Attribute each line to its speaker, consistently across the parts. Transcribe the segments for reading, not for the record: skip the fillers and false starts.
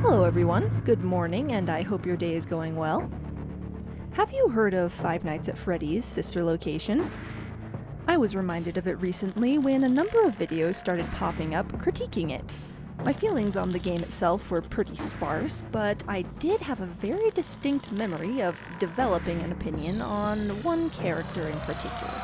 Speaker 1: Hello everyone, good morning, and I hope your day is going well. Have you heard of Five Nights at Freddy's sister location? I was reminded of it recently when a number of videos started popping up critiquing it. My feelings on the game itself were pretty sparse, but I did have a very distinct memory of developing an opinion on one character in particular.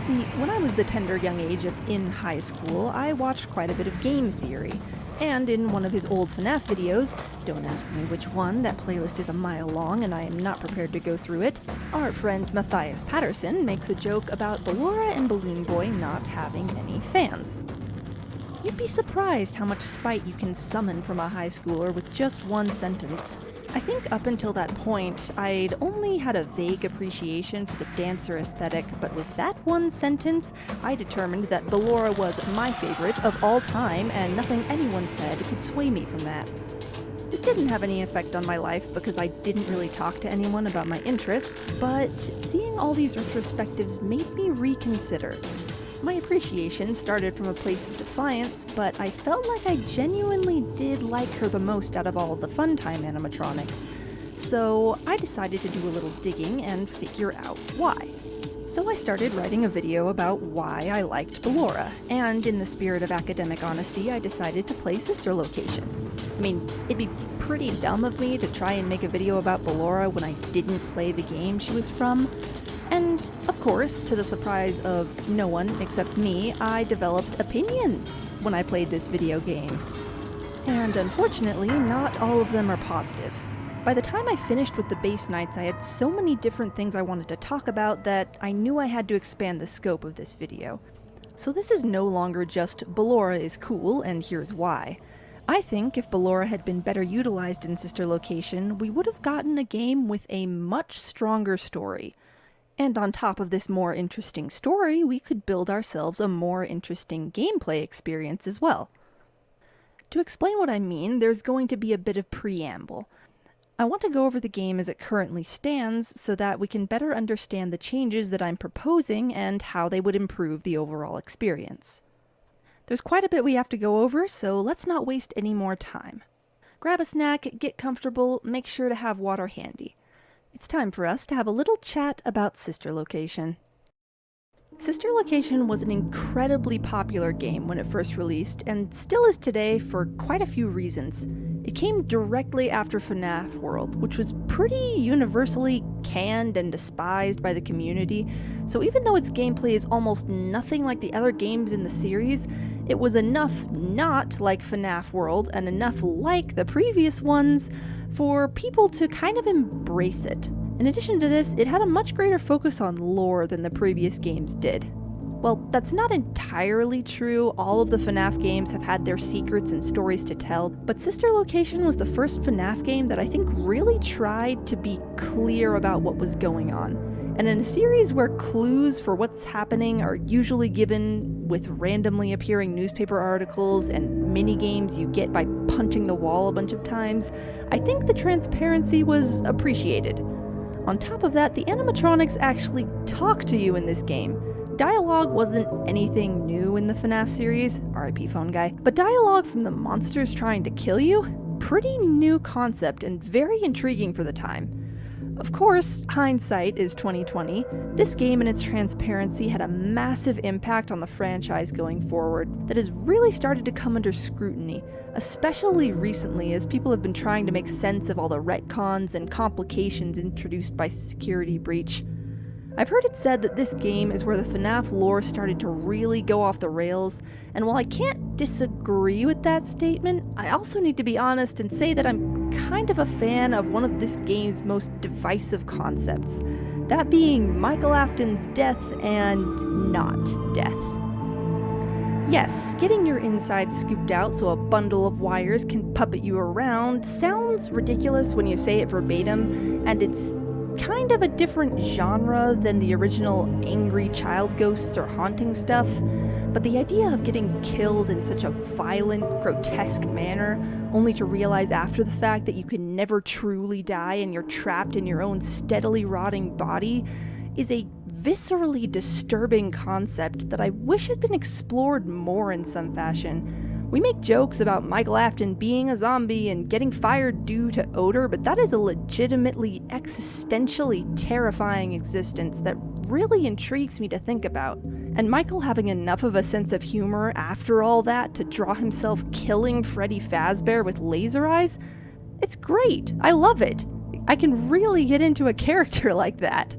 Speaker 1: See, when I was the tender young age of in high school, I watched quite a bit of game theory. And in one of his old FNAF videos, don't ask me which one, that playlist is a mile long and I am not prepared to go through it, our friend Matthias Patterson makes a joke about Ballora and Balloon Boy not having any fans. You'd be surprised how much spite you can summon from a high schooler with just one sentence. I think up until that point, I'd only had a vague appreciation for the dancer aesthetic, but with that one sentence, I determined that Ballora was my favorite of all time, and nothing anyone said could sway me from that. This didn't have any effect on my life because I didn't really talk to anyone about my interests, but seeing all these retrospectives made me reconsider. My appreciation started from a place of defiance, but I felt like I genuinely did like her the most out of all of the Funtime animatronics. So I decided to do a little digging and figure out why. So I started writing a video about why I liked Ballora, and in the spirit of academic honesty, I decided to play Sister Location. I mean, it'd be pretty dumb of me to try and make a video about Ballora when I didn't play the game she was from. And, of course, to the surprise of no one except me, I developed opinions when I played this video game. And unfortunately, not all of them are positive. By the time I finished with the base nights, I had so many different things I wanted to talk about that I knew I had to expand the scope of this video. So this is no longer just Ballora is cool, and here's why. I think if Ballora had been better utilized in Sister Location, we would have gotten a game with a much stronger story. And on top of this more interesting story, we could build ourselves a more interesting gameplay experience as well. To explain what I mean, there's going to be a bit of preamble. I want to go over the game as it currently stands so that we can better understand the changes that I'm proposing and how they would improve the overall experience. There's quite a bit we have to go over, so let's not waste any more time. Grab a snack, get comfortable, make sure to have water handy. It's time for us to have a little chat about Sister Location. Sister Location was an incredibly popular game when it first released, and still is today for quite a few reasons. It came directly after FNAF World, which was pretty universally canned and despised by the community, so even though its gameplay is almost nothing like the other games in the series, it was enough not like FNAF World and enough like the previous ones for people to kind of embrace it. In addition to this, it had a much greater focus on lore than the previous games did. Well, that's not entirely true. All of the FNAF games have had their secrets and stories to tell, but Sister Location was the first FNAF game that I think really tried to be clear about what was going on. And in a series where clues for what's happening are usually given with randomly appearing newspaper articles and mini-games you get by punching the wall a bunch of times, I think the transparency was appreciated. On top of that, the animatronics actually talk to you in this game. Dialogue wasn't anything new in the FNAF series, RIP phone guy, but dialogue from the monsters trying to kill you? Pretty new concept and very intriguing for the time. Of course, hindsight is 2020. This game and its transparency had a massive impact on the franchise going forward that has really started to come under scrutiny, especially recently as people have been trying to make sense of all the retcons and complications introduced by Security Breach. I've heard it said that this game is where the FNAF lore started to really go off the rails, and while I can't disagree with that statement, I also need to be honest and say that I'm kind of a fan of one of this game's most divisive concepts, that being Michael Afton's death and not death. Yes, getting your insides scooped out so a bundle of wires can puppet you around sounds ridiculous when you say it verbatim, and it's kind of a different genre than the original angry child ghosts or haunting stuff, but the idea of getting killed in such a violent, grotesque manner, only to realize after the fact that you can never truly die and you're trapped in your own steadily rotting body, is a viscerally disturbing concept that I wish had been explored more in some fashion, We make jokes about Michael Afton being a zombie and getting fired due to odor, but that is a legitimately existentially terrifying existence that really intrigues me to think about. And Michael having enough of a sense of humor after all that to draw himself killing Freddy Fazbear with laser eyes? It's great. I love it. I can really get into a character like that.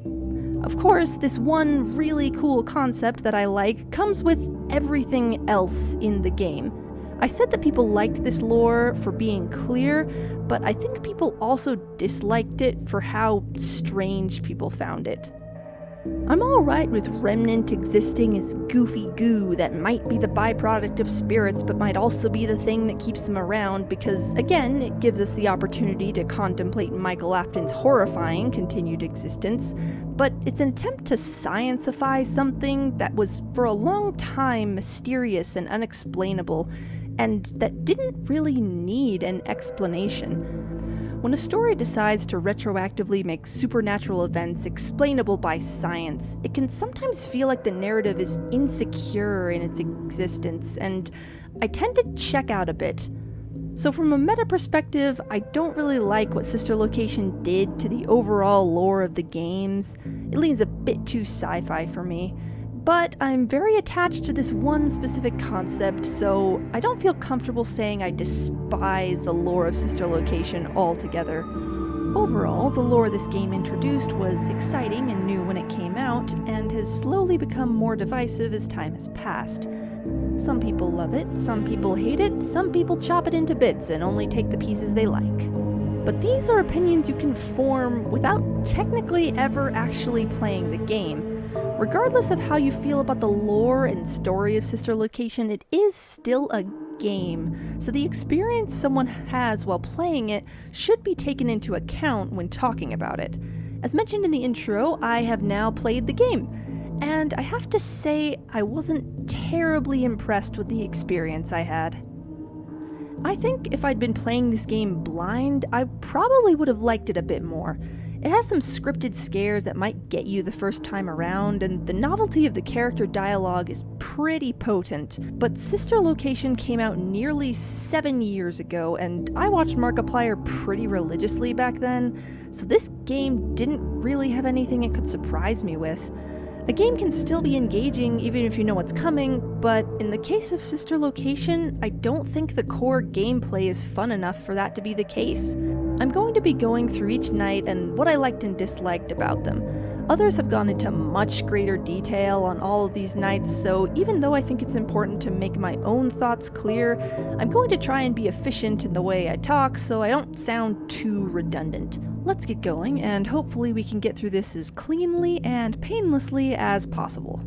Speaker 1: Of course, this one really cool concept that I like comes with everything else in the game. I said that people liked this lore for being clear, but I think people also disliked it for how strange people found it. I'm alright with Remnant existing as goofy goo that might be the byproduct of spirits but might also be the thing that keeps them around because, again, it gives us the opportunity to contemplate Michael Afton's horrifying continued existence, but it's an attempt to science-ify something that was for a long time mysterious and unexplainable, and that didn't really need an explanation. When a story decides to retroactively make supernatural events explainable by science, it can sometimes feel like the narrative is insecure in its existence, and I tend to check out a bit. So from a meta perspective, I don't really like what Sister Location did to the overall lore of the games. It leans a bit too sci-fi for me. But I'm very attached to this one specific concept, so I don't feel comfortable saying I despise the lore of Sister Location altogether. Overall, the lore this game introduced was exciting and new when it came out, and has slowly become more divisive as time has passed. Some people love it, some people hate it, some people chop it into bits and only take the pieces they like. But these are opinions you can form without technically ever actually playing the game. Regardless of how you feel about the lore and story of Sister Location, it is still a game, so the experience someone has while playing it should be taken into account when talking about it. As mentioned in the intro, I have now played the game, and I have to say I wasn't terribly impressed with the experience I had. I think if I'd been playing this game blind, I probably would have liked it a bit more. It has some scripted scares that might get you the first time around, and the novelty of the character dialogue is pretty potent. But Sister Location came out nearly 7 years ago, and I watched Markiplier pretty religiously back then, so this game didn't really have anything it could surprise me with. A game can still be engaging even if you know what's coming, but in the case of Sister Location, I don't think the core gameplay is fun enough for that to be the case. I'm going to be going through each night and what I liked and disliked about them. Others have gone into much greater detail on all of these nights, so even though I think it's important to make my own thoughts clear, I'm going to try and be efficient in the way I talk so I don't sound too redundant. Let's get going, and hopefully we can get through this as cleanly and painlessly as possible.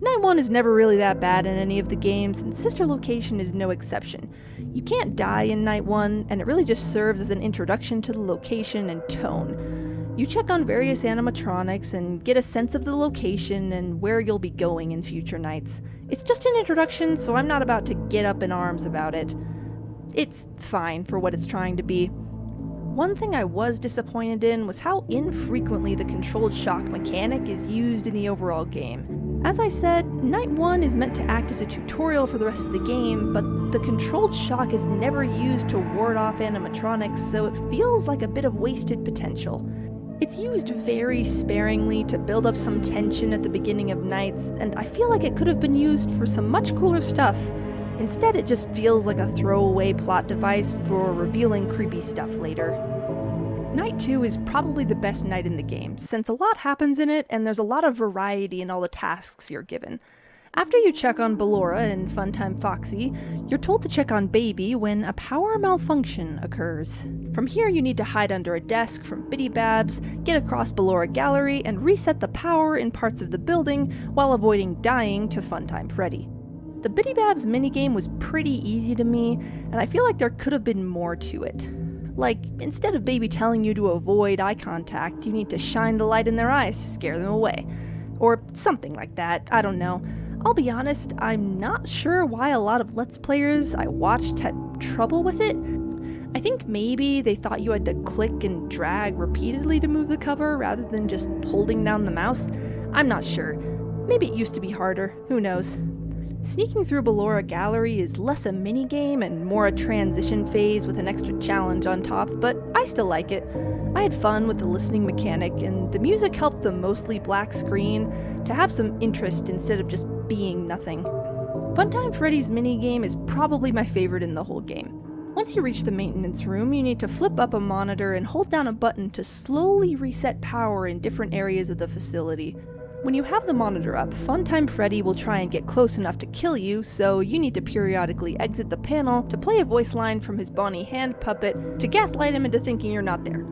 Speaker 1: Night 1 is never really that bad in any of the games, and Sister Location is no exception. You can't die in Night 1, and it really just serves as an introduction to the location and tone. You check on various animatronics and get a sense of the location and where you'll be going in future nights. It's just an introduction, so I'm not about to get up in arms about it. It's fine for what it's trying to be. One thing I was disappointed in was how infrequently the controlled shock mechanic is used in the overall game. As I said, Night 1 is meant to act as a tutorial for the rest of the game, but the controlled shock is never used to ward off animatronics, so it feels like a bit of wasted potential. It's used very sparingly to build up some tension at the beginning of nights, and I feel like it could have been used for some much cooler stuff. Instead, it just feels like a throwaway plot device for revealing creepy stuff later. Night 2 is probably the best night in the game, since a lot happens in it and there's a lot of variety in all the tasks you're given. After you check on Ballora and Funtime Foxy, you're told to check on Baby when a power malfunction occurs. From here you need to hide under a desk from Biddy Babs, get across Ballora Gallery, and reset the power in parts of the building while avoiding dying to Funtime Freddy. The Biddy Babs minigame was pretty easy to me, and I feel like there could have been more to it. Like, instead of Baby telling you to avoid eye contact, you need to shine the light in their eyes to scare them away. Or something like that, I don't know. I'll be honest, I'm not sure why a lot of Let's Players I watched had trouble with it. I think maybe they thought you had to click and drag repeatedly to move the cover rather than just holding down the mouse. I'm not sure. Maybe it used to be harder, who knows. Sneaking through Ballora Gallery is less a minigame and more a transition phase with an extra challenge on top, but I still like it. I had fun with the listening mechanic, and the music helped the mostly black screen to have some interest instead of just being nothing. Funtime Freddy's minigame is probably my favorite in the whole game. Once you reach the maintenance room, you need to flip up a monitor and hold down a button to slowly reset power in different areas of the facility. When you have the monitor up, Funtime Freddy will try and get close enough to kill you, so you need to periodically exit the panel to play a voice line from his Bonnie hand puppet to gaslight him into thinking you're not there.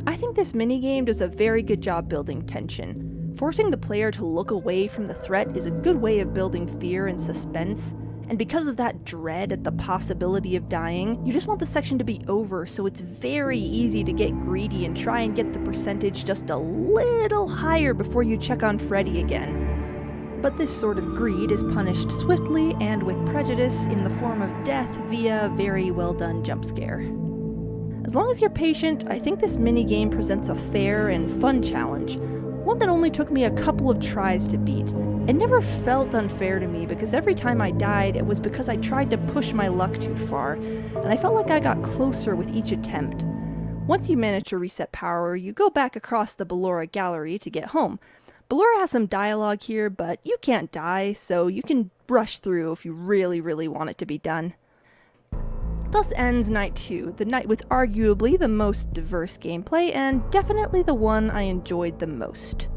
Speaker 1: I think this minigame does a very good job building tension. Forcing the player to look away from the threat is a good way of building fear and suspense, and because of that dread at the possibility of dying, you just want the section to be over, so it's very easy to get greedy and try and get the percentage just a little higher before you check on Freddy again. But this sort of greed is punished swiftly and with prejudice in the form of death via a very well done jump scare. As long as you're patient, I think this minigame presents a fair and fun challenge, one that only took me a couple of tries to beat. It never felt unfair to me because every time I died, it was because I tried to push my luck too far, and I felt like I got closer with each attempt. Once you manage to reset power, you go back across the Ballora Gallery to get home. Ballora has some dialogue here, but you can't die, so you can rush through if you really want it to be done. Thus ends Night 2, the night with arguably the most diverse gameplay, and definitely the one I enjoyed the most.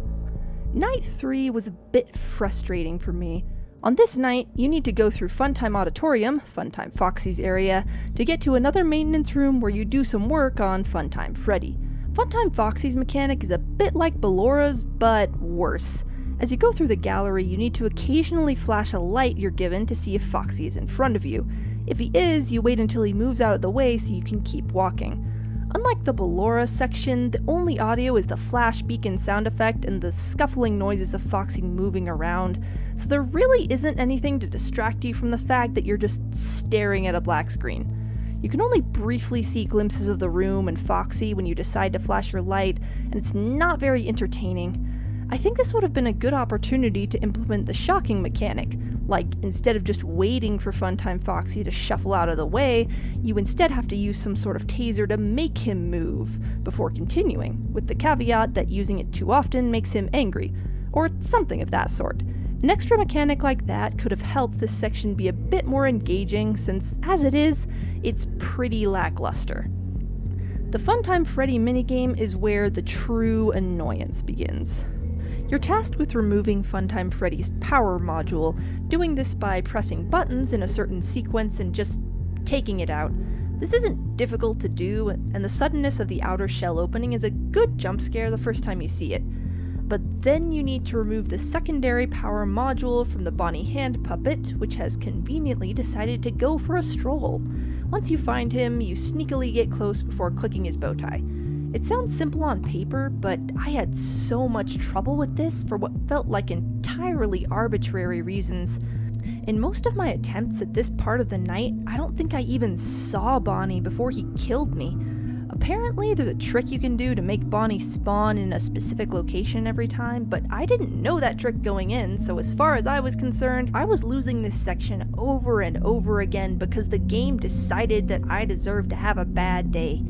Speaker 1: Night 3 was a bit frustrating for me. On this night, you need to go through Funtime Auditorium, Funtime Foxy's area, to get to another maintenance room where you do some work on Funtime Freddy. Funtime Foxy's mechanic is a bit like Ballora's, but worse. As you go through the gallery, you need to occasionally flash a light you're given to see if Foxy is in front of you. If he is, you wait until he moves out of the way so you can keep walking. Unlike the Ballora section, the only audio is the flash beacon sound effect and the scuffling noises of Foxy moving around, so there really isn't anything to distract you from the fact that you're just staring at a black screen. You can only briefly see glimpses of the room and Foxy when you decide to flash your light, and it's not very entertaining. I think this would have been a good opportunity to implement the shocking mechanic. Like, instead of just waiting for Funtime Foxy to shuffle out of the way, you instead have to use some sort of taser to make him move before continuing, with the caveat that using it too often makes him angry, or something of that sort. An extra mechanic like that could have helped this section be a bit more engaging, since, as it is, it's pretty lackluster. The Funtime Freddy minigame is where the true annoyance begins. You're tasked with removing Funtime Freddy's power module, doing this by pressing buttons in a certain sequence and just taking it out. This isn't difficult to do, and the suddenness of the outer shell opening is a good jump scare the first time you see it. But then you need to remove the secondary power module from the Bonnie hand puppet, which has conveniently decided to go for a stroll. Once you find him, you sneakily get close before clicking his bow tie. It sounds simple on paper, but I had so much trouble with this for what felt like entirely arbitrary reasons. In most of my attempts at this part of the night, I don't think I even saw Bonnie before he killed me. Apparently, there's a trick you can do to make Bonnie spawn in a specific location every time, but I didn't know that trick going in, so as far as I was concerned, I was losing this section over and over again because the game decided that I deserved to have a bad day.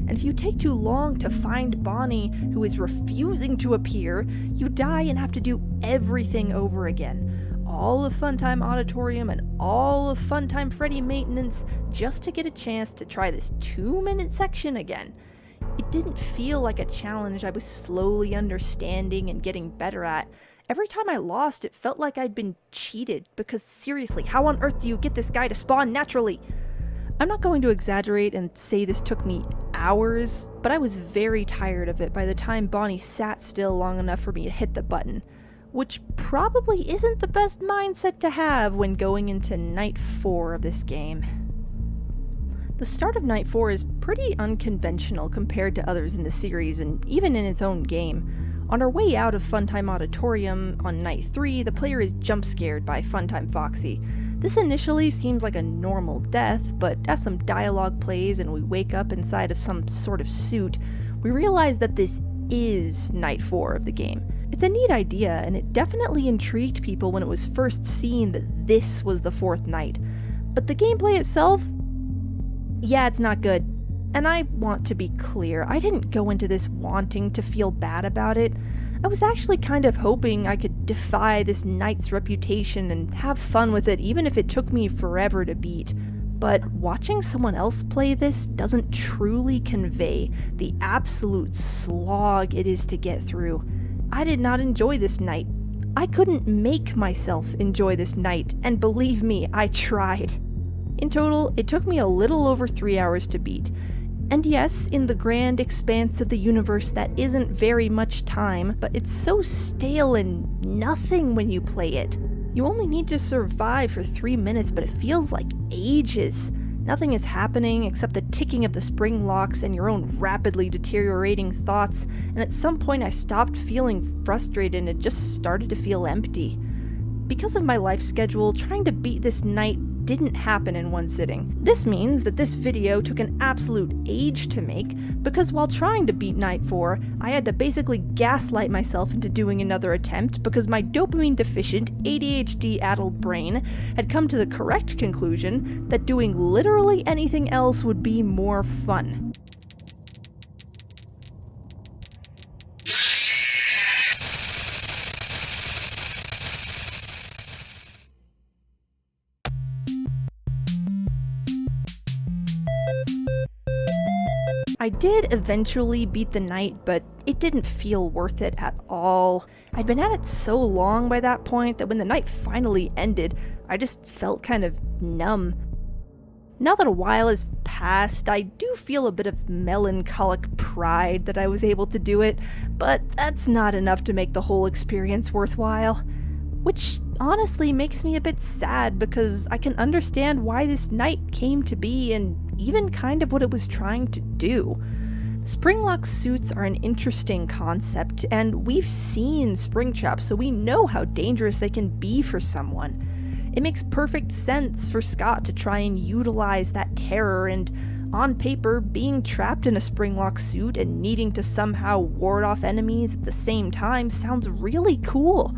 Speaker 1: And if you take too long to find Bonnie, who is refusing to appear, you die and have to do everything over again. All of Funtime Auditorium and all of Funtime Freddy maintenance just to get a chance to try this 2-minute section again. It didn't feel like a challenge I was slowly understanding and getting better at. Every time I lost, it felt like I'd been cheated, because seriously, how on earth do you get this guy to spawn naturally? I'm not going to exaggerate and say this took me hours, but I was very tired of it by the time Bonnie sat still long enough for me to hit the button, which probably isn't the best mindset to have when going into Night 4 of this game. The start of Night 4 is pretty unconventional compared to others in the series and even in its own game. On our way out of Funtime Auditorium on Night 3, the player is jump scared by Funtime Foxy. This initially seems like a normal death, but as some dialogue plays and we wake up inside of some sort of suit, we realize that this is Night 4 of the game. It's a neat idea, and it definitely intrigued people when it was first seen that this was the fourth night. But the gameplay itself? Yeah, it's not good. And I want to be clear, I didn't go into this wanting to feel bad about it. I was actually kind of hoping I could defy this night's reputation and have fun with it, even if it took me forever to beat. But watching someone else play this doesn't truly convey the absolute slog it is to get through. I did not enjoy this night. I couldn't make myself enjoy this night, and believe me, I tried. In total, it took me a little over 3 hours to beat. And yes, in the grand expanse of the universe, that isn't very much time, but it's so stale and nothing when you play it. You only need to survive for 3 minutes, but it feels like ages. Nothing is happening except the ticking of the spring locks and your own rapidly deteriorating thoughts, and at some point I stopped feeling frustrated and just started to feel empty. Because of my life schedule, trying to beat this night didn't happen in one sitting. This means that this video took an absolute age to make, because while trying to beat Night 4, I had to basically gaslight myself into doing another attempt because my dopamine-deficient, ADHD-addled brain had come to the correct conclusion that doing literally anything else would be more fun. I did eventually beat the night, but it didn't feel worth it at all. I'd been at it so long by that point that when the night finally ended, I just felt kind of numb. Now that a while has passed, I do feel a bit of melancholic pride that I was able to do it, but that's not enough to make the whole experience worthwhile. Which honestly makes me a bit sad because I can understand why this night came to be and even kind of what it was trying to do. Springlock suits are an interesting concept, and we've seen spring traps, so we know how dangerous they can be for someone. It makes perfect sense for Scott to try and utilize that terror, and on paper, being trapped in a springlock suit and needing to somehow ward off enemies at the same time sounds really cool.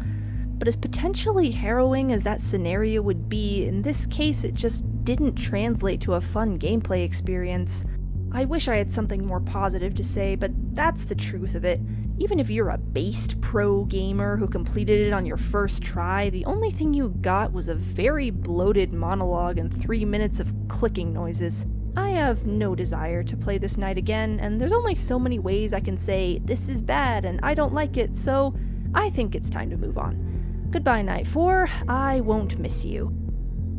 Speaker 1: But as potentially harrowing as that scenario would be, in this case it just didn't translate to a fun gameplay experience. I wish I had something more positive to say, but that's the truth of it. Even if you're a based pro gamer who completed it on your first try, the only thing you got was a very bloated monologue and 3 minutes of clicking noises. I have no desire to play this night again, and there's only so many ways I can say, this is bad and I don't like it, so I think it's time to move on. Goodbye, Night 4. I won't miss you.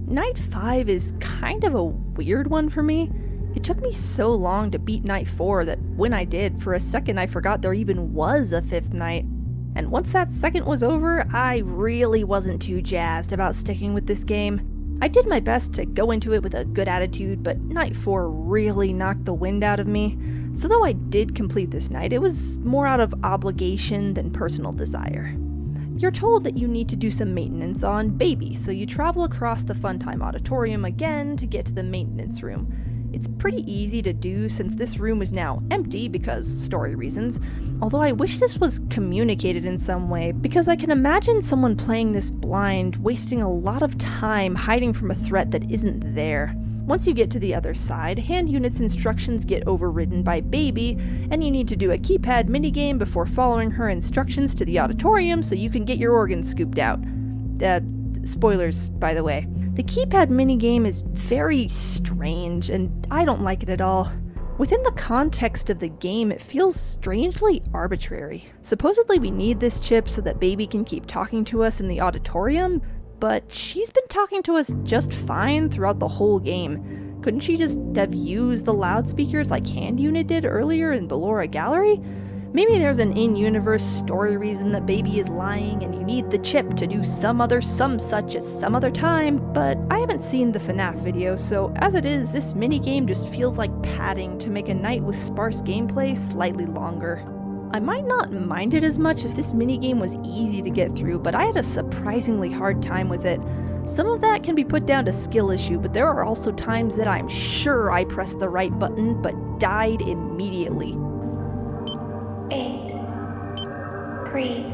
Speaker 1: Night 5 is kind of a weird one for me. It took me so long to beat Night 4 that when I did, for a second I forgot there even was a fifth night. And once that second was over, I really wasn't too jazzed about sticking with this game. I did my best to go into it with a good attitude, but Night 4 really knocked the wind out of me. So though I did complete this night, it was more out of obligation than personal desire. You're told that you need to do some maintenance on Baby, so you travel across the Funtime auditorium again to get to the maintenance room. It's pretty easy to do since this room is now empty because story reasons, although I wish this was communicated in some way, because I can imagine someone playing this blind wasting a lot of time hiding from a threat that isn't there. Once you get to the other side, hand unit's instructions get overridden by Baby, and you need to do a keypad minigame before following her instructions to the auditorium so you can get your organs scooped out. Spoilers, by the way. The keypad minigame is very strange, and I don't like it at all. Within the context of the game, it feels strangely arbitrary. Supposedly we need this chip so that Baby can keep talking to us in the auditorium, but she's been talking to us just fine throughout the whole game. Couldn't she just have used the loudspeakers like Hand Unit did earlier in Ballora Gallery? Maybe there's an in-universe story reason that Baby is lying and you need the chip to do some such at some other time, but I haven't seen the FNAF video, so as it is, this minigame just feels like padding to make a night with sparse gameplay slightly longer. I might not mind it as much if this minigame was easy to get through, but I had a surprisingly hard time with it. Some of that can be put down to skill issue, but there are also times that I'm sure I pressed the right button, but died immediately.
Speaker 2: 8, 3,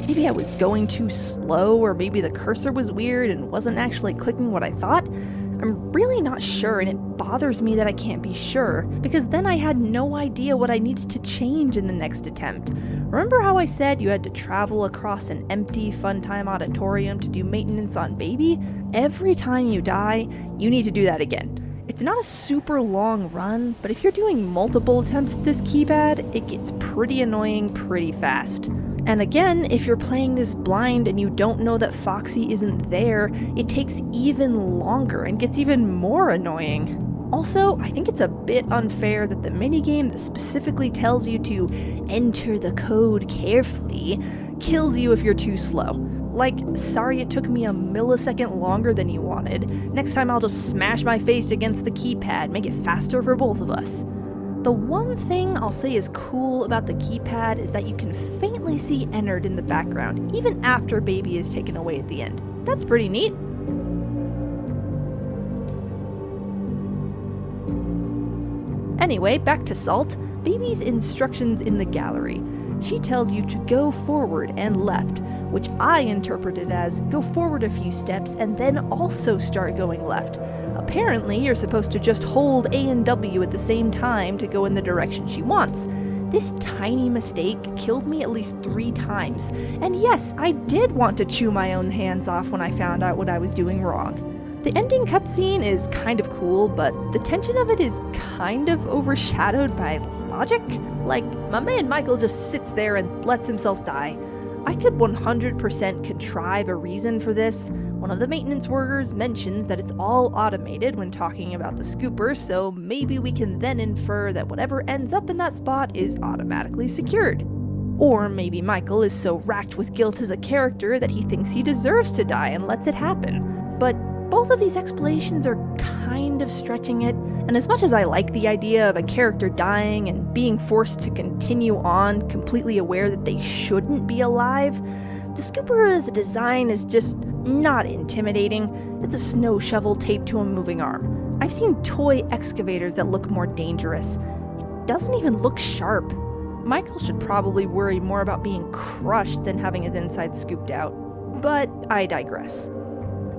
Speaker 1: Maybe I was going too slow, or maybe the cursor was weird and wasn't actually clicking what I thought. I'm really not sure, and it bothers me that I can't be sure, because then I had no idea what I needed to change in the next attempt. Remember how I said you had to travel across an empty Funtime auditorium to do maintenance on Baby? Every time you die, you need to do that again. It's not a super long run, but if you're doing multiple attempts at this keypad, it gets pretty annoying pretty fast. And again, if you're playing this blind and you don't know that Foxy isn't there, it takes even longer and gets even more annoying. Also, I think it's a bit unfair that the minigame that specifically tells you to enter the code carefully kills you if you're too slow. Like, sorry it took me a millisecond longer than you wanted. Next time I'll just smash my face against the keypad, make it faster for both of us. The one thing I'll say is cool about the keypad is that you can faintly see Ennard in the background, even after Baby is taken away at the end. That's pretty neat. Anyway, back to Salt. Baby's instructions in the gallery. She tells you to go forward and left, which I interpreted as go forward a few steps and then also start going left. Apparently, you're supposed to just hold A and W at the same time to go in the direction she wants. This tiny mistake killed me at least 3 times, and yes, I did want to chew my own hands off when I found out what I was doing wrong. The ending cutscene is kind of cool, but the tension of it is kind of overshadowed by logic. Like, my man Michael just sits there and lets himself die. I could 100% contrive a reason for this. One of the maintenance workers mentions that it's all automated when talking about the scooper, so maybe we can then infer that whatever ends up in that spot is automatically secured. Or maybe Michael is so racked with guilt as a character that he thinks he deserves to die and lets it happen. But both of these explanations are kind of stretching it, and as much as I like the idea of a character dying and being forced to continue on completely aware that they shouldn't be alive, the scooper as a design is just not intimidating. It's a snow shovel taped to a moving arm. I've seen toy excavators that look more dangerous. It doesn't even look sharp. Michael should probably worry more about being crushed than having his inside scooped out. But I digress.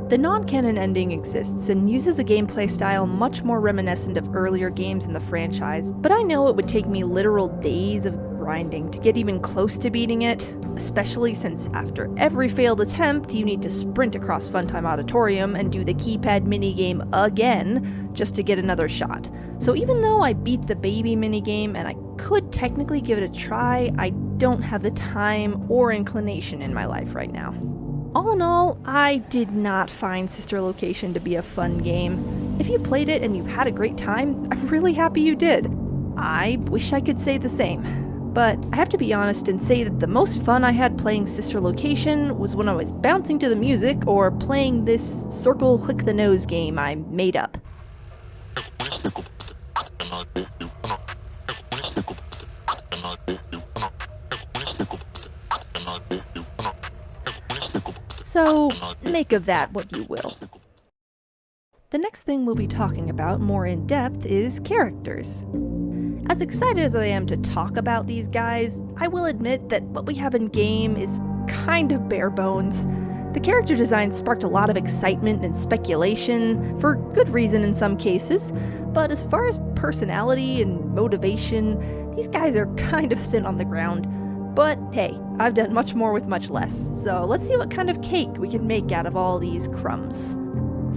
Speaker 1: The non-canon ending exists and uses a gameplay style much more reminiscent of earlier games in the franchise, but I know it would take me literal days of grinding to get even close to beating it, especially since after every failed attempt you need to sprint across Funtime Auditorium and do the keypad minigame again just to get another shot. So even though I beat the Baby minigame and I could technically give it a try, I don't have the time or inclination in my life right now. All in all, I did not find Sister Location to be a fun game. If you played it and you had a great time, I'm really happy you did. I wish I could say the same. But I have to be honest and say that the most fun I had playing Sister Location was when I was bouncing to the music or playing this circle click the nose game I made up. So, make of that what you will. The next thing we'll be talking about more in depth is characters. As excited as I am to talk about these guys, I will admit that what we have in game is kind of bare bones. The character design sparked a lot of excitement and speculation, for good reason in some cases, but as far as personality and motivation, these guys are kind of thin on the ground. But hey, I've done much more with much less, so let's see what kind of cake we can make out of all these crumbs.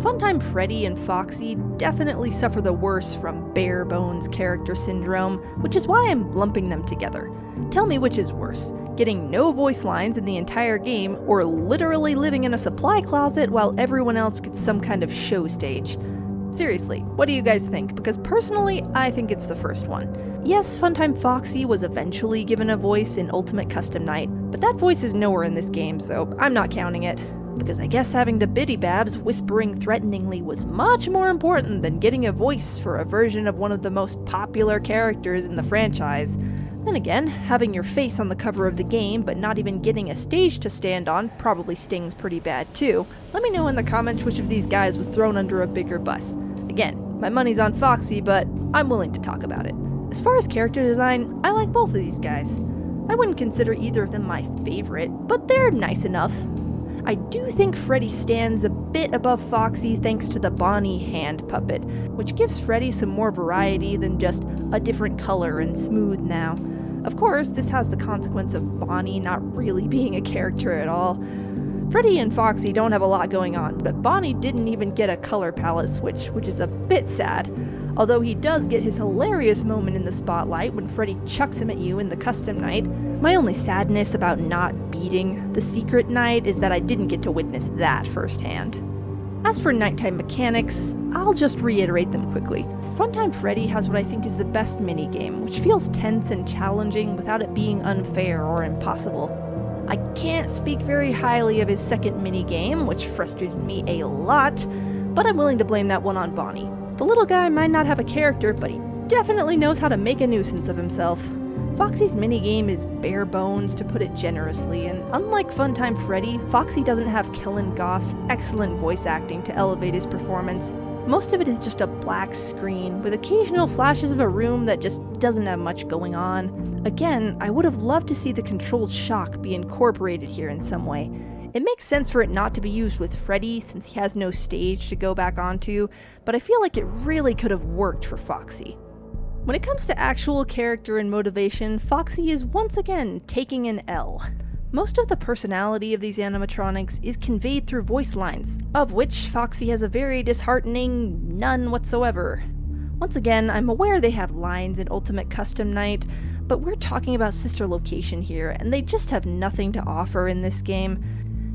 Speaker 1: Funtime Freddy and Foxy definitely suffer the worst from bare bones character syndrome, which is why I'm lumping them together. Tell me which is worse, getting no voice lines in the entire game, or literally living in a supply closet while everyone else gets some kind of show stage. Seriously, what do you guys think? Because personally, I think it's the first one. Yes, Funtime Foxy was eventually given a voice in Ultimate Custom Night, but that voice is nowhere in this game, so I'm not counting it. Because I guess having the Biddy Babs whispering threateningly was much more important than getting a voice for a version of one of the most popular characters in the franchise. Then again, having your face on the cover of the game but not even getting a stage to stand on probably stings pretty bad too. Let me know in the comments which of these guys was thrown under a bigger bus. Again, my money's on Foxy, but I'm willing to talk about it. As far as character design, I like both of these guys. I wouldn't consider either of them my favorite, but they're nice enough. I do think Freddy stands a bit above Foxy thanks to the Bonnie hand puppet, which gives Freddy some more variety than just a different color and smooth now. Of course, this has the consequence of Bonnie not really being a character at all. Freddy and Foxy don't have a lot going on, but Bonnie didn't even get a color palette switch, which is a bit sad. Although he does get his hilarious moment in the spotlight when Freddy chucks him at you in the custom night. My only sadness about not beating the secret night is that I didn't get to witness that firsthand. As for nighttime mechanics, I'll just reiterate them quickly. Funtime Freddy has what I think is the best minigame, which feels tense and challenging without it being unfair or impossible. I can't speak very highly of his second minigame, which frustrated me a lot, but I'm willing to blame that one on Bonnie. The little guy might not have a character, but he definitely knows how to make a nuisance of himself. Foxy's minigame is bare bones, to put it generously, and unlike Funtime Freddy, Foxy doesn't have Kellen Goff's excellent voice acting to elevate his performance. Most of it is just a black screen, with occasional flashes of a room that just doesn't have much going on. Again, I would have loved to see the controlled shock be incorporated here in some way. It makes sense for it not to be used with Freddy since he has no stage to go back onto, but I feel like it really could have worked for Foxy. When it comes to actual character and motivation, Foxy is once again taking an L. Most of the personality of these animatronics is conveyed through voice lines, of which Foxy has a very disheartening none whatsoever. Once again, I'm aware they have lines in Ultimate Custom Night, but we're talking about Sister Location here, and they just have nothing to offer in this game.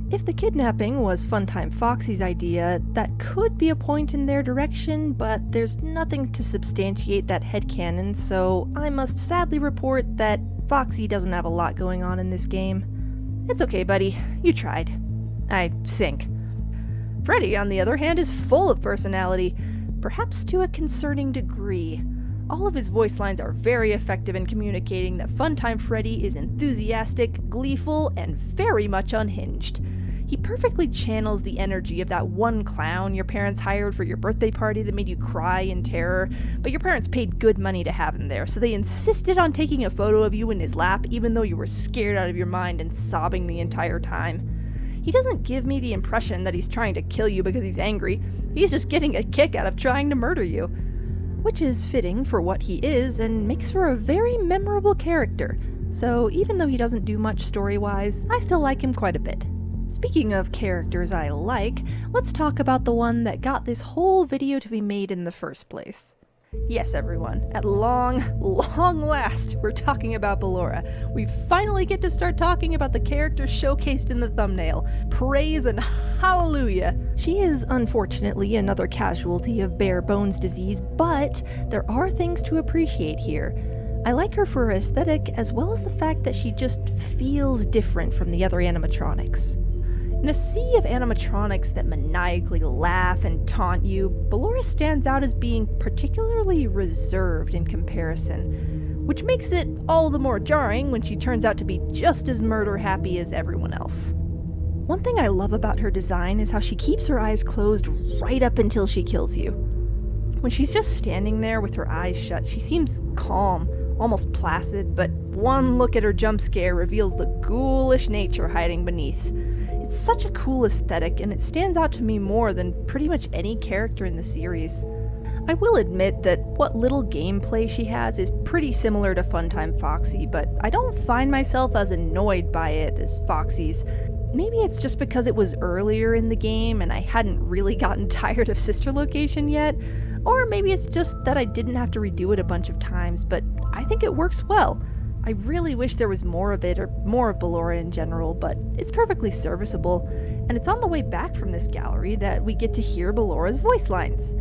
Speaker 1: If the kidnapping was Funtime Foxy's idea, that could be a point in their direction, but there's nothing to substantiate that headcanon, so I must sadly report that Foxy doesn't have a lot going on in this game. It's okay, buddy. You tried. I think. Freddy, on the other hand, is full of personality, perhaps to a concerning degree. All of his voice lines are very effective in communicating that Funtime Freddy is enthusiastic, gleeful, and very much unhinged. He perfectly channels the energy of that one clown your parents hired for your birthday party that made you cry in terror, but your parents paid good money to have him there, so they insisted on taking a photo of you in his lap even though you were scared out of your mind and sobbing the entire time. He doesn't give me the impression that he's trying to kill you because he's angry, he's just getting a kick out of trying to murder you. Which is fitting for what he is and makes for a very memorable character, so even though he doesn't do much story-wise, I still like him quite a bit. Speaking of characters I like, let's talk about the one that got this whole video to be made in the first place. Yes, everyone, at long last, we're talking about Ballora. We finally get to start talking about the character showcased in the thumbnail. Praise and hallelujah! She is unfortunately another casualty of bare bones disease, but there are things to appreciate here. I like her for her aesthetic, as well as the fact that she just feels different from the other animatronics. In a sea of animatronics that maniacally laugh and taunt you, Ballora stands out as being particularly reserved in comparison, which makes it all the more jarring when she turns out to be just as murder-happy as everyone else. One thing I love about her design is how she keeps her eyes closed right up until she kills you. When she's just standing there with her eyes shut, she seems calm, almost placid, but one look at her jump scare reveals the ghoulish nature hiding beneath. It's such a cool aesthetic, and it stands out to me more than pretty much any character in the series. I will admit that what little gameplay she has is pretty similar to Funtime Foxy, but I don't find myself as annoyed by it as Foxy's. Maybe it's just because it was earlier in the game and I hadn't really gotten tired of Sister Location yet, or maybe it's just that I didn't have to redo it a bunch of times, but I think it works well. I really wish there was more of it, or more of Ballora in general, but it's perfectly serviceable, and it's on the way back from this gallery that we get to hear Ballora's voice lines.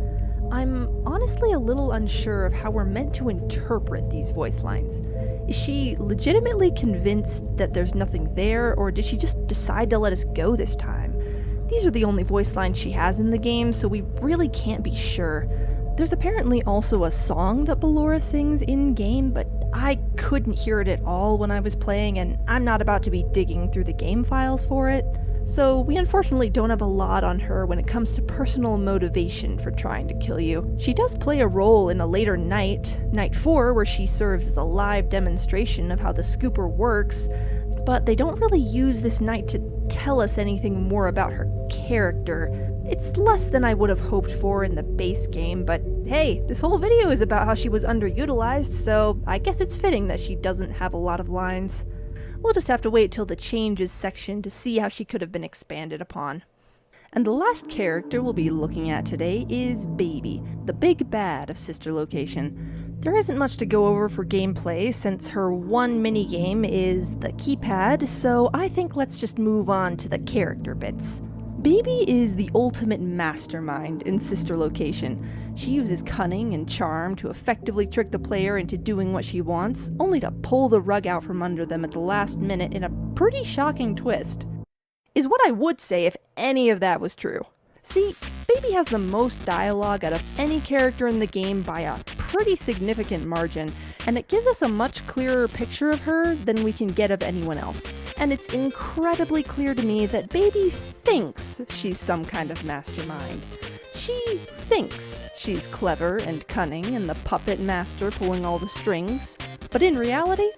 Speaker 1: I'm honestly a little unsure of how we're meant to interpret these voice lines. Is she legitimately convinced that there's nothing there, or did she just decide to let us go this time? These are the only voice lines she has in the game, so we really can't be sure. There's apparently also a song that Ballora sings in-game, but I couldn't hear it at all when I was playing, and I'm not about to be digging through the game files for it. So we unfortunately don't have a lot on her when it comes to personal motivation for trying to kill you. She does play a role in a later night, Night 4, where she serves as a live demonstration of how the scooper works, but they don't really use this night to tell us anything more about her character. It's less than I would have hoped for in the base game, but hey, this whole video is about how she was underutilized, so I guess it's fitting that she doesn't have a lot of lines. We'll just have to wait till the changes section to see how she could have been expanded upon. And the last character we'll be looking at today is Baby, the big bad of Sister Location. There isn't much to go over for gameplay since her one minigame is the keypad, so I think let's just move on to the character bits. Baby is the ultimate mastermind in Sister Location. She uses cunning and charm to effectively trick the player into doing what she wants, only to pull the rug out from under them at the last minute in a pretty shocking twist. Is what I would say if any of that was true. See, Baby has the most dialogue out of any character in the game by a pretty significant margin, and it gives us a much clearer picture of her than we can get of anyone else. And it's incredibly clear to me that Baby thinks she's some kind of mastermind. She thinks she's clever and cunning and the puppet master pulling all the strings, but in reality,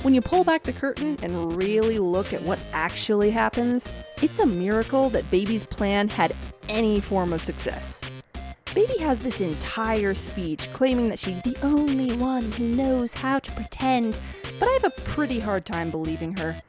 Speaker 1: when you pull back the curtain and really look at what actually happens, it's a miracle that Baby's plan had any form of success. Baby has this entire speech claiming that she's the only one who knows how to pretend, but I have a pretty hard time believing her.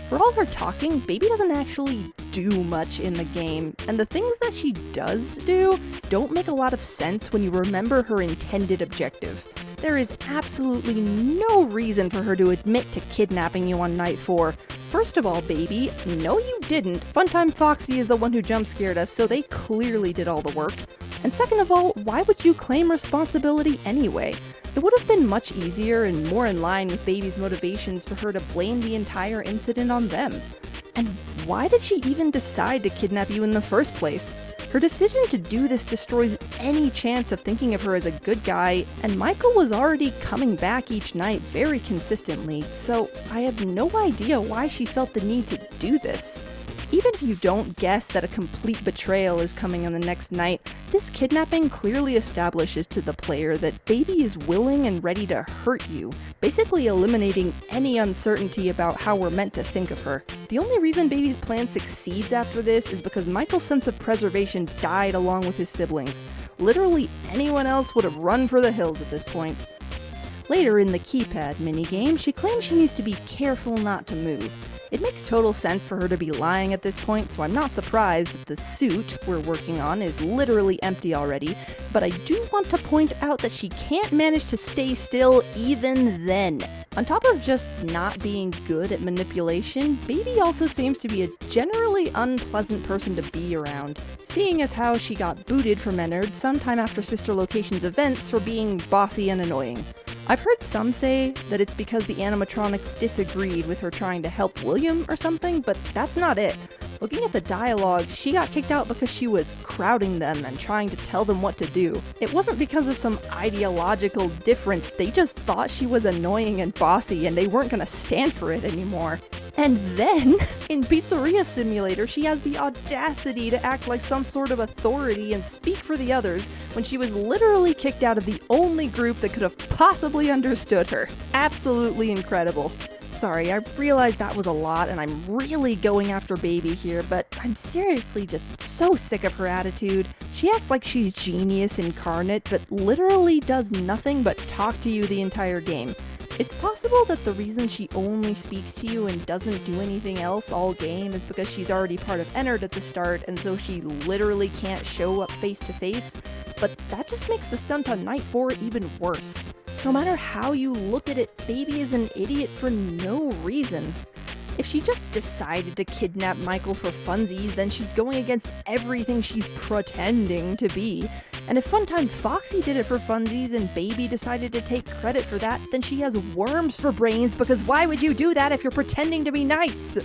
Speaker 1: For all her talking, Baby doesn't actually do much in the game, and the things that she does do don't make a lot of sense when you remember her intended objective. There is absolutely no reason for her to admit to kidnapping you on Night 4. First of all, Baby, no you didn't. Funtime Foxy is the one who jump-scared us, so they clearly did all the work. And second of all, why would you claim responsibility anyway? It would have been much easier and more in line with Baby's motivations for her to blame the entire incident on them. And why did she even decide to kidnap you in the first place? Her decision to do this destroys any chance of thinking of her as a good guy, and Michael was already coming back each night very consistently, so I have no idea why she felt the need to do this. Even if you don't guess that a complete betrayal is coming on the next night, this kidnapping clearly establishes to the player that Baby is willing and ready to hurt you, basically eliminating any uncertainty about how we're meant to think of her. The only reason Baby's plan succeeds after this is because Michael's sense of preservation died along with his siblings. Literally anyone else would have run for the hills at this point. Later in the keypad minigame, she claims she needs to be careful not to move. It makes total sense for her to be lying at this point, so I'm not surprised that the suit we're working on is literally empty already, but I do want to point out that she can't manage to stay still even then. On top of just not being good at manipulation, Baby also seems to be a generally unpleasant person to be around, seeing as how she got booted from Ennard sometime after Sister Location's events for being bossy and annoying. I've heard some say that it's because the animatronics disagreed with her trying to help William or something, but that's not it. Looking at the dialogue, she got kicked out because she was crowding them and trying to tell them what to do. It wasn't because of some ideological difference, they just thought she was annoying and bossy and they weren't gonna stand for it anymore. And then, in Pizzeria Simulator, she has the audacity to act like some sort of authority and speak for the others when she was literally kicked out of the only group that could have possibly understood her. Absolutely incredible. Sorry, I realize that was a lot and I'm really going after Baby here, but I'm seriously just so sick of her attitude. She acts like she's genius incarnate, but literally does nothing but talk to you the entire game. It's possible that the reason she only speaks to you and doesn't do anything else all game is because she's already part of Ennard at the start, and so she literally can't show up face to face, but that just makes the stunt on Night 4 even worse. No matter how you look at it, Baby is an idiot for no reason. If she just decided to kidnap Michael for funsies, then she's going against everything she's pretending to be. And if Funtime Foxy did it for funsies and Baby decided to take credit for that, then she has worms for brains, because why would you do that if you're pretending to be nice?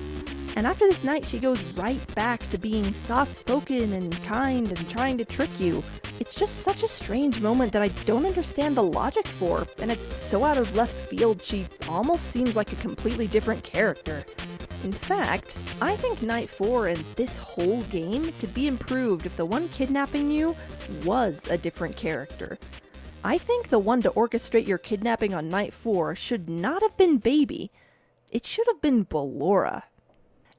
Speaker 1: And after this night, she goes right back to being soft-spoken and kind and trying to trick you. It's just such a strange moment that I don't understand the logic for, and it's so out of left field she almost seems like a completely different character. In fact, I think Night 4 and this whole game could be improved if the one kidnapping you was a different character. I think the one to orchestrate your kidnapping on Night 4 should not have been Baby. It should have been Ballora.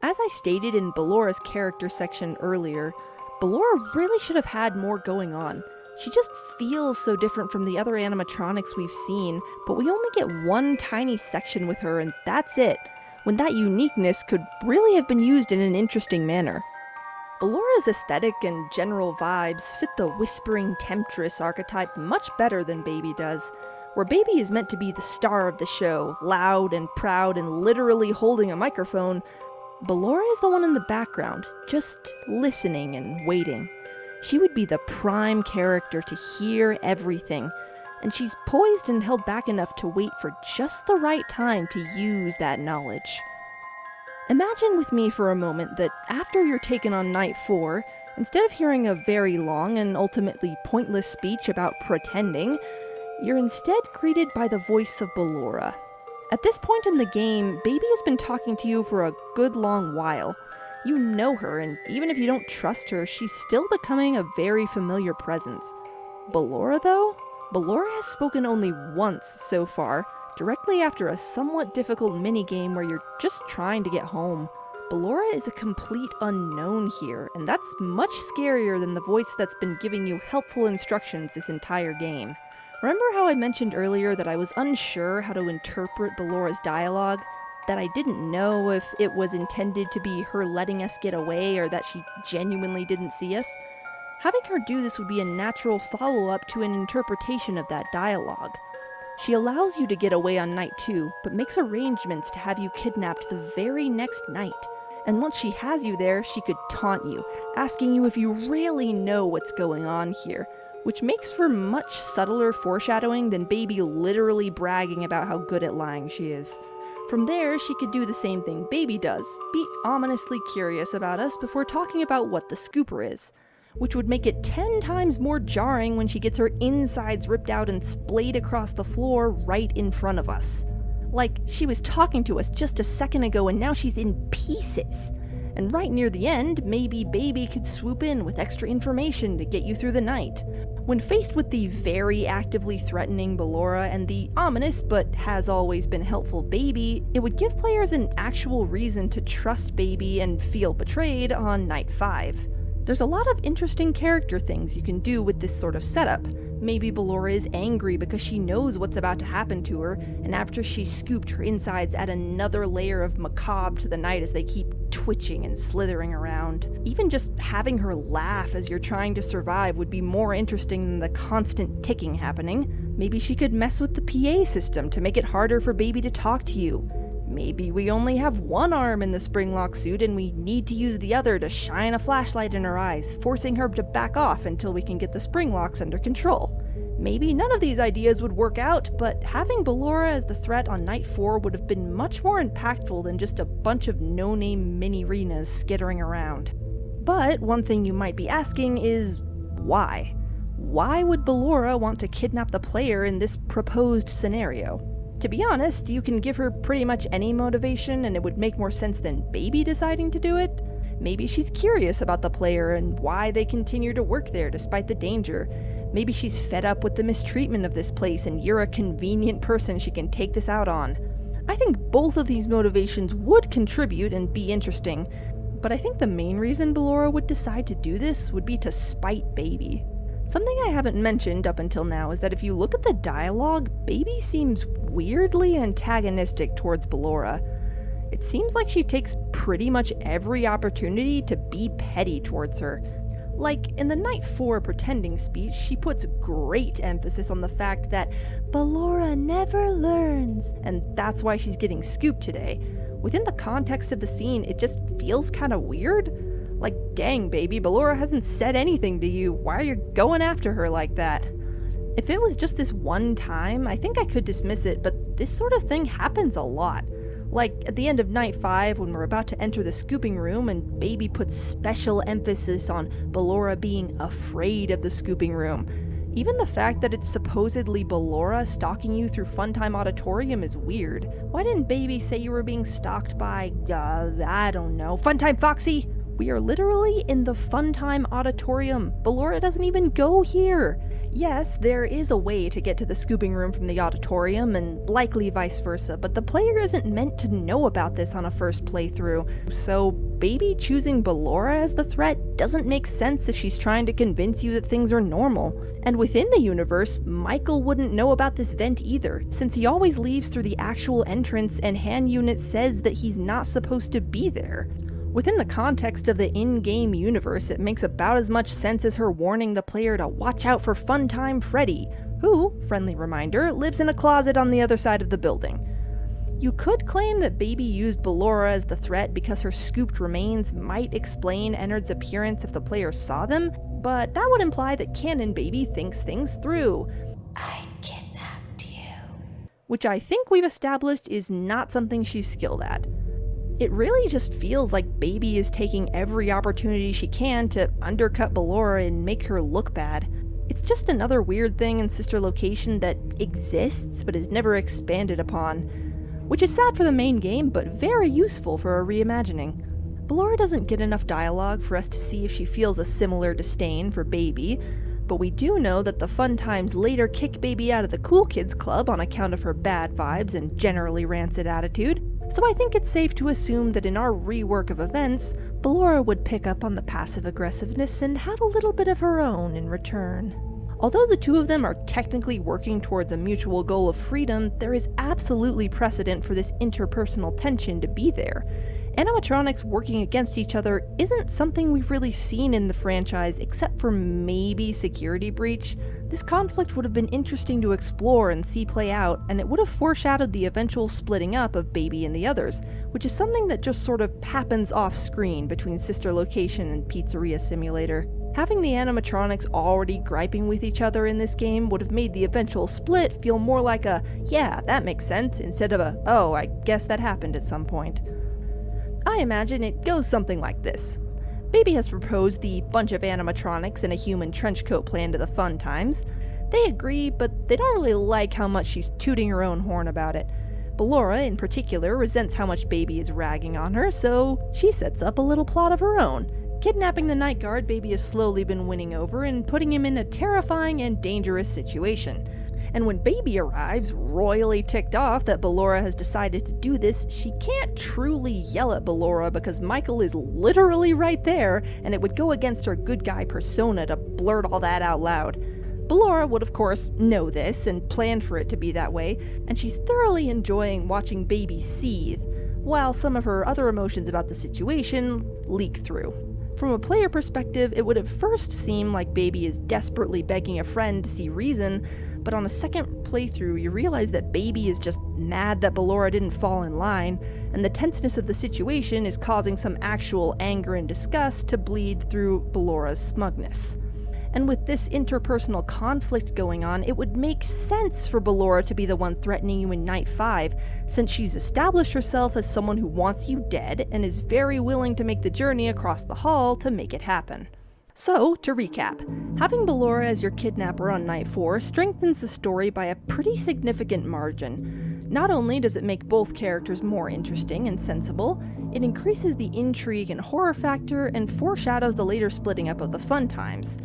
Speaker 1: As I stated in Ballora's character section earlier, Ballora really should have had more going on. She just feels so different from the other animatronics we've seen, but we only get one tiny section with her and that's it, when that uniqueness could really have been used in an interesting manner. Ballora's aesthetic and general vibes fit the whispering temptress archetype much better than Baby does, where Baby is meant to be the star of the show, loud and proud and literally holding a microphone. Ballora is the one in the background, just listening and waiting. She would be the prime character to hear everything, and she's poised and held back enough to wait for just the right time to use that knowledge. Imagine with me for a moment that after you're taken on Night 4, instead of hearing a very long and ultimately pointless speech about pretending, you're instead greeted by the voice of Ballora. At this point in the game, Baby has been talking to you for a good long while. You know her, and even if you don't trust her, she's still becoming a very familiar presence. Ballora, though? Ballora has spoken only once so far, directly after a somewhat difficult minigame where you're just trying to get home. Ballora is a complete unknown here, and that's much scarier than the voice that's been giving you helpful instructions this entire game. Remember how I mentioned earlier that I was unsure how to interpret Ballora's dialogue? That I didn't know if it was intended to be her letting us get away or that she genuinely didn't see us? Having her do this would be a natural follow-up to an interpretation of that dialogue. She allows you to get away on Night 2, but makes arrangements to have you kidnapped the very next night. And once she has you there, she could taunt you, asking you if you really know what's going on here, which makes for much subtler foreshadowing than Baby literally bragging about how good at lying she is. From there, she could do the same thing Baby does, be ominously curious about us before talking about what the scooper is, which would make it 10 times more jarring when she gets her insides ripped out and splayed across the floor right in front of us. Like, she was talking to us just a second ago and now she's in pieces. And right near the end, maybe Baby could swoop in with extra information to get you through the night. When faced with the very actively threatening Ballora and the ominous but has always been helpful Baby, it would give players an actual reason to trust Baby and feel betrayed on Night 5. There's a lot of interesting character things you can do with this sort of setup. Maybe Ballora is angry because she knows what's about to happen to her, and after she's scooped, her insides add another layer of macabre to the night as they keep twitching and slithering around. Even just having her laugh as you're trying to survive would be more interesting than the constant ticking happening. Maybe she could mess with the PA system to make it harder for Baby to talk to you. Maybe we only have one arm in the spring-lock suit and we need to use the other to shine a flashlight in her eyes, forcing her to back off until we can get the spring locks under control. Maybe none of these ideas would work out, but having Ballora as the threat on Night 4 would have been much more impactful than just a bunch of no-name mini-renas skittering around. But one thing you might be asking is, why? Why would Ballora want to kidnap the player in this proposed scenario? To be honest, you can give her pretty much any motivation and it would make more sense than Baby deciding to do it. Maybe she's curious about the player and why they continue to work there despite the danger. Maybe she's fed up with the mistreatment of this place and you're a convenient person she can take this out on. I think both of these motivations would contribute and be interesting, but I think the main reason Ballora would decide to do this would be to spite Baby. Something I haven't mentioned up until now is that if you look at the dialogue, Baby seems weirdly antagonistic towards Ballora. It seems like she takes pretty much every opportunity to be petty towards her. Like, in the Night 4 pretending speech, she puts great emphasis on the fact that Ballora never learns, and that's why she's getting scooped today. Within the context of the scene, it just feels kinda weird. Like, dang Baby, Ballora hasn't said anything to you, why are you going after her like that? If it was just this one time, I think I could dismiss it, but this sort of thing happens a lot. Like, at the end of Night 5, when we're about to enter the scooping room and Baby puts special emphasis on Ballora being afraid of the scooping room. Even the fact that it's supposedly Ballora stalking you through Funtime Auditorium is weird. Why didn't Baby say you were being stalked by, I don't know, Funtime Foxy? We are literally in the Funtime Auditorium. Ballora doesn't even go here. Yes, there is a way to get to the scooping room from the auditorium, and likely vice versa, but the player isn't meant to know about this on a first playthrough. So Baby choosing Ballora as the threat doesn't make sense if she's trying to convince you that things are normal. And within the universe, Michael wouldn't know about this vent either, since he always leaves through the actual entrance and hand unit says that he's not supposed to be there. Within the context of the in-game universe, it makes about as much sense as her warning the player to watch out for Funtime Freddy, who, friendly reminder, lives in a closet on the other side of the building. You could claim that Baby used Ballora as the threat because her scooped remains might explain Ennard's appearance if the player saw them, but that would imply that Canon Baby thinks things through. I kidnapped you. Which I think we've established is not something she's skilled at. It really just feels like Baby is taking every opportunity she can to undercut Ballora and make her look bad. It's just another weird thing in Sister Location that exists but is never expanded upon, which is sad for the main game but very useful for a reimagining. Ballora doesn't get enough dialogue for us to see if she feels a similar disdain for Baby, but we do know that the Funtimes later kick Baby out of the Cool Kids Club on account of her bad vibes and generally rancid attitude. So I think it's safe to assume that in our rework of events, Ballora would pick up on the passive aggressiveness and have a little bit of her own in return. Although the two of them are technically working towards a mutual goal of freedom, there is absolutely precedent for this interpersonal tension to be there. Animatronics working against each other isn't something we've really seen in the franchise except for maybe Security Breach. This conflict would have been interesting to explore and see play out, and it would have foreshadowed the eventual splitting up of Baby and the others, which is something that just sort of happens off-screen between Sister Location and Pizzeria Simulator. Having the animatronics already griping with each other in this game would have made the eventual split feel more like a, yeah, that makes sense, instead of a, oh, I guess that happened at some point. I imagine it goes something like this. Baby has proposed the bunch of animatronics in a human trenchcoat plan to the Funtimes. They agree, but they don't really like how much she's tooting her own horn about it. Ballora, in particular, resents how much Baby is ragging on her, so she sets up a little plot of her own. Kidnapping the night guard Baby has slowly been winning over and putting him in a terrifying and dangerous situation. And when Baby arrives, royally ticked off that Ballora has decided to do this, she can't truly yell at Ballora because Michael is literally right there, and it would go against her good guy persona to blurt all that out loud. Ballora would of course know this and planned for it to be that way, and she's thoroughly enjoying watching Baby seethe, while some of her other emotions about the situation leak through. From a player perspective, it would at first seem like Baby is desperately begging a friend to see reason, but on a second playthrough you realize that Baby is just mad that Ballora didn't fall in line, and the tenseness of the situation is causing some actual anger and disgust to bleed through Ballora's smugness. And with this interpersonal conflict going on, it would make sense for Ballora to be the one threatening you in Night 5, since she's established herself as someone who wants you dead and is very willing to make the journey across the hall to make it happen. So, to recap, having Ballora as your kidnapper on Night 4 strengthens the story by a pretty significant margin. Not only does it make both characters more interesting and sensible, it increases the intrigue and horror factor and foreshadows the later splitting up of the Funtimes.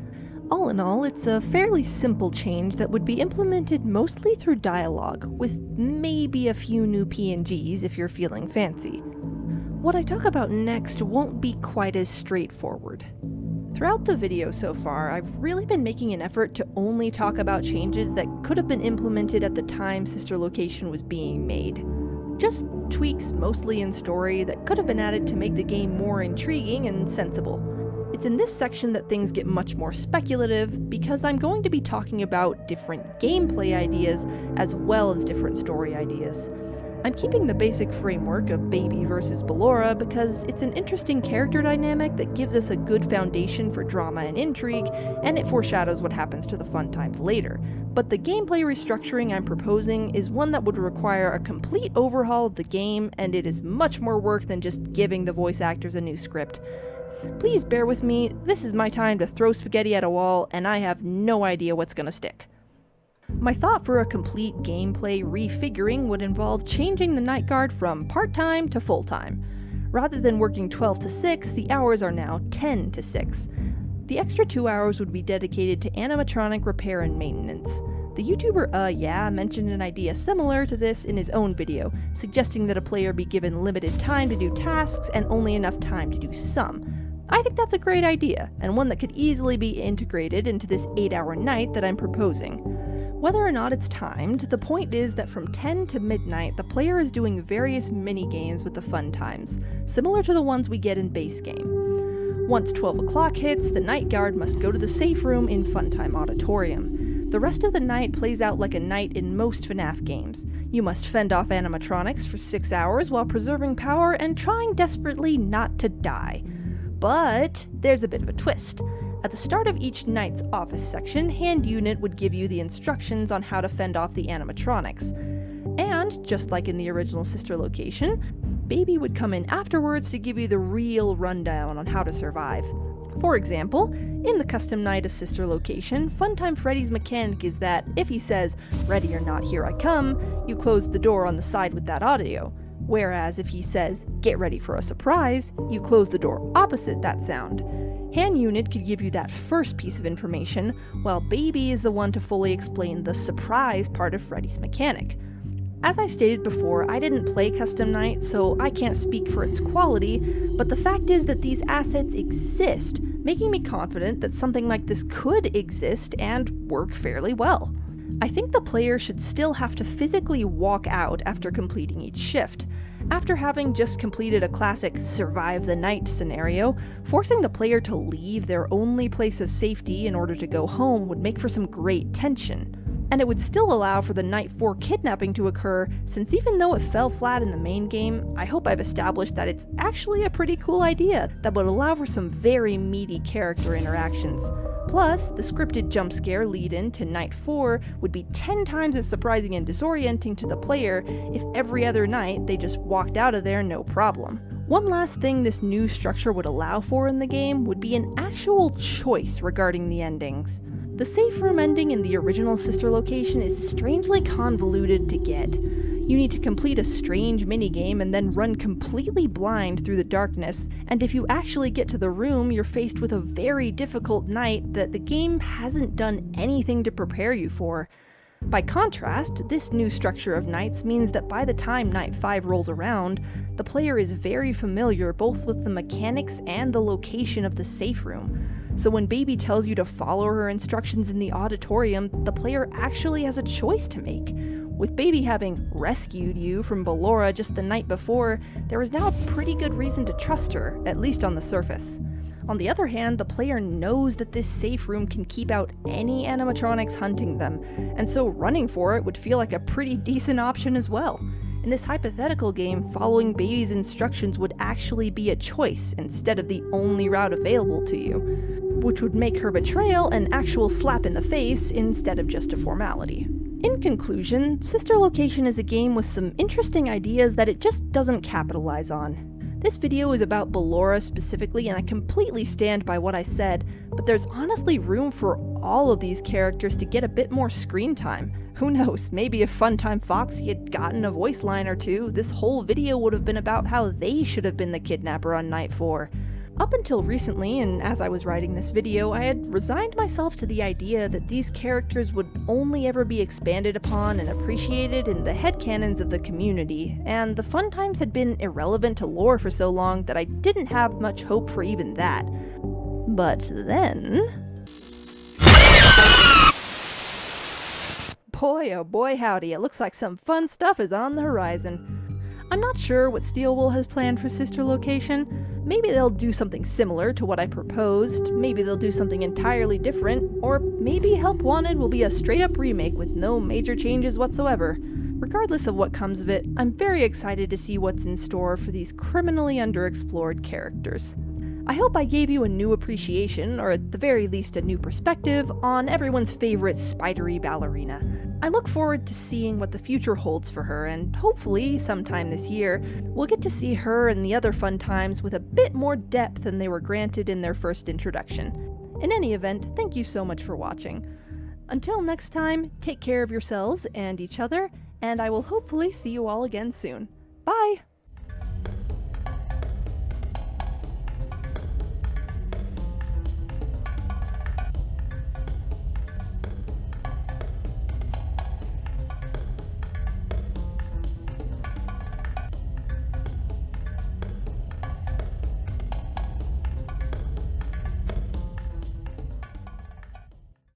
Speaker 1: All in all, it's a fairly simple change that would be implemented mostly through dialogue, with maybe a few new PNGs if you're feeling fancy. What I talk about next won't be quite as straightforward. Throughout the video so far, I've really been making an effort to only talk about changes that could have been implemented at the time Sister Location was being made. Just tweaks mostly in story that could have been added to make the game more intriguing and sensible. It's in this section that things get much more speculative, because I'm going to be talking about different gameplay ideas as well as different story ideas. I'm keeping the basic framework of Baby versus Ballora because it's an interesting character dynamic that gives us a good foundation for drama and intrigue, and it foreshadows what happens to the Funtimes later. But the gameplay restructuring I'm proposing is one that would require a complete overhaul of the game, and it is much more work than just giving the voice actors a new script. Please bear with me, this is my time to throw spaghetti at a wall, and I have no idea what's gonna stick. My thought for a complete gameplay refiguring would involve changing the night guard from part-time to full-time. Rather than working 12 to 6, the hours are now 10 to 6. The extra 2 hours would be dedicated to animatronic repair and maintenance. The YouTuber Yeah mentioned an idea similar to this in his own video, suggesting that a player be given limited time to do tasks and only enough time to do some. I think that's a great idea, and one that could easily be integrated into this 8-hour night that I'm proposing. Whether or not it's timed, the point is that from 10 to midnight, the player is doing various mini-games with the Funtimes, similar to the ones we get in base game. Once 12 o'clock hits, the night guard must go to the safe room in Funtime Auditorium. The rest of the night plays out like a night in most FNAF games. You must fend off animatronics for 6 hours while preserving power and trying desperately not to die. But there's a bit of a twist. At the start of each night's office section, Hand Unit would give you the instructions on how to fend off the animatronics. And, just like in the original sister location, Baby would come in afterwards to give you the real rundown on how to survive. For example, in the custom night of sister location, Funtime Freddy's mechanic is that if he says, "Ready or not, here I come," you close the door on the side with that audio. Whereas if he says, "Get ready for a surprise," you close the door opposite that sound. Hand Unit could give you that first piece of information, while Baby is the one to fully explain the surprise part of Freddy's mechanic. As I stated before, I didn't play Custom Night, so I can't speak for its quality, but the fact is that these assets exist, making me confident that something like this could exist and work fairly well. I think the player should still have to physically walk out after completing each shift. After having just completed a classic survive the night scenario, forcing the player to leave their only place of safety in order to go home would make for some great tension. And it would still allow for the Night 4 kidnapping to occur, since even though it fell flat in the main game, I hope I've established that it's actually a pretty cool idea that would allow for some very meaty character interactions. Plus, the scripted jump scare lead-in to Night 4 would be 10 times as surprising and disorienting to the player if every other night they just walked out of there no problem. One last thing this new structure would allow for in the game would be an actual choice regarding the endings. The safe room ending in the original sister location is strangely convoluted to get. You need to complete a strange minigame and then run completely blind through the darkness, and if you actually get to the room, you're faced with a very difficult night that the game hasn't done anything to prepare you for. By contrast, this new structure of nights means that by the time Night 5 rolls around, the player is very familiar both with the mechanics and the location of the safe room. So when Baby tells you to follow her instructions in the auditorium, the player actually has a choice to make. With Baby having rescued you from Ballora just the night before, there is now a pretty good reason to trust her, at least on the surface. On the other hand, the player knows that this safe room can keep out any animatronics hunting them, and so running for it would feel like a pretty decent option as well. In this hypothetical game, following Baby's instructions would actually be a choice instead of the only route available to you, which would make her betrayal an actual slap in the face instead of just a formality. In conclusion, Sister Location is a game with some interesting ideas that it just doesn't capitalize on. This video is about Ballora specifically, and I completely stand by what I said, but there's honestly room for all of these characters to get a bit more screen time. Who knows, maybe if Funtime Foxy had gotten a voice line or two, this whole video would have been about how they should have been the kidnapper on Night 4. Up until recently, and as I was writing this video, I had resigned myself to the idea that these characters would only ever be expanded upon and appreciated in the headcanons of the community, and the Funtimes had been irrelevant to lore for so long that I didn't have much hope for even that. But then... boy oh boy howdy, it looks like some fun stuff is on the horizon. I'm not sure what Steelwool has planned for Sister Location. Maybe they'll do something similar to what I proposed, maybe they'll do something entirely different, or maybe Help Wanted will be a straight-up remake with no major changes whatsoever. Regardless of what comes of it, I'm very excited to see what's in store for these criminally underexplored characters. I hope I gave you a new appreciation, or at the very least a new perspective, on everyone's favorite spidery ballerina. I look forward to seeing what the future holds for her, and hopefully, sometime this year, we'll get to see her and the other Funtimes with a bit more depth than they were granted in their first introduction. In any event, thank you so much for watching. Until next time, take care of yourselves and each other, and I will hopefully see you all again soon. Bye!